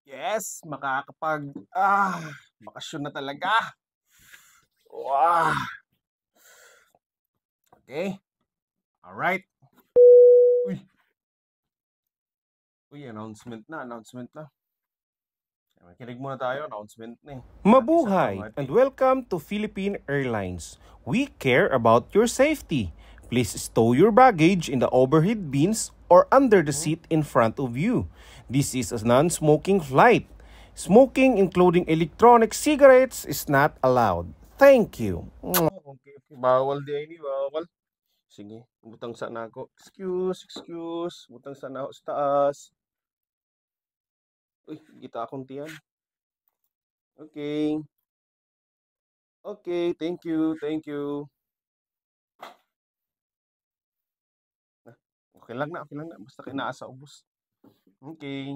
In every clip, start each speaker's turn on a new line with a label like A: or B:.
A: Yes, bakasyon na talaga. Wow. Okay. All right. Uy. Uy, announcement na. Makinig muna tayo, announcement na eh.
B: Mabuhay and welcome to Philippine Airlines. We care about your safety. Please stow your baggage in the overhead bins or under the seat in front of you. This is a non-smoking flight. Smoking, including electronic cigarettes, is not allowed. Thank you.
A: Okay. Bawal di ini, bawal. Sige, butang sana ako. Excuse. Butang sana ako sa taas. Uy, kita akong tiyan. Okay. Okay, thank you. Okay lang na. Basta kinaasa ubos. Okay.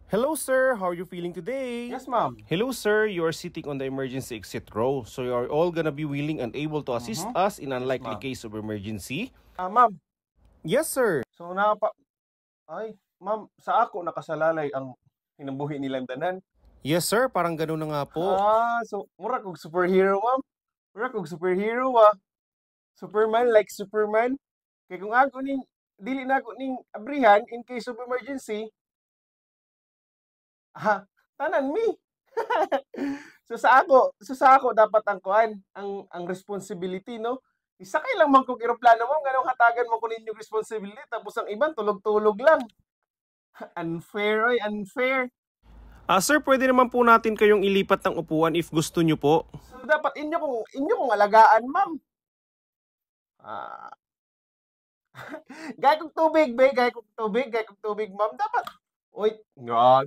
B: Hello, sir. How are you feeling today?
A: Yes, ma'am.
B: Hello, sir. You are sitting on the emergency exit row, so you are all gonna be willing and able to assist us in unlikely case of emergency.
A: Ma'am.
B: Yes, sir.
A: So, ma'am, sa ako nakasalalay ang hinabuhi nilang tanan.
B: Yes, sir. Parang ganun na nga po.
A: So, mura kog superhero, ma'am. Superman, like Superman. Kaya kung ako dili na ako ning abrihan in case of emergency, tanan mi. So sa ako dapat ang kuan, ang responsibility, no? Isakay lang man kog eroplano mo, ganong hatagan mo kunin yung responsibility tapos ang iban tulog-tulog lang. Unfair.
B: Sir, pwede naman po natin kayong ilipat ng upuan if gusto nyo po.
A: So dapat inyo kong alagaan, ma'am. Gaya kong tubig, ma'am. Dapat. Oy,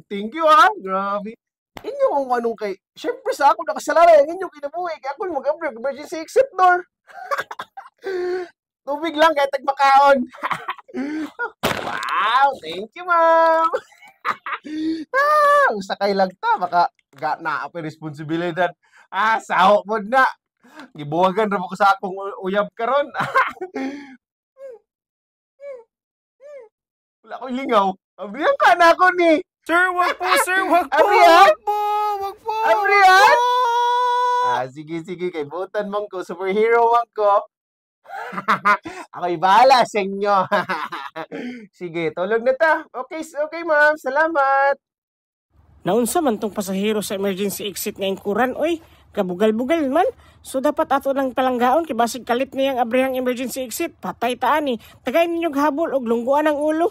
A: thank you grabe. Inyo kung anong kay. Siyempre sa ako nakasalalay ang inyong kinabuhi. Kaya ako mag-upgrade emergency exit door. Tubig lang kahit tagmakaon. Wow, thank you, ma'am. Usakay lang ta, baka naa pa responsibilidad. Saho mo na. Gibuwagan ra mo ko sa akong uyab karon. Wala ko lingaw. Abrihan ka na ako ni.
B: Sir, wag po, sir. Wag po.
A: Abrihan?
B: Wag po.
A: Abrihan? Sige. Kay butan mong ko. Superhero mong ko. Ako'y bahala sa inyo. Sige, tulog na ta. Okay, ma'am. Salamat.
C: Naunsa man tong pasahero sa emergency exit ngayong kuran, oy. Kabugal-bugal man. So dapat ato ng palanggaon kay basig kalit niyang abrihang emergency exit. Patay taan ni. Tagay ninyong habol og lungguan ang ulo.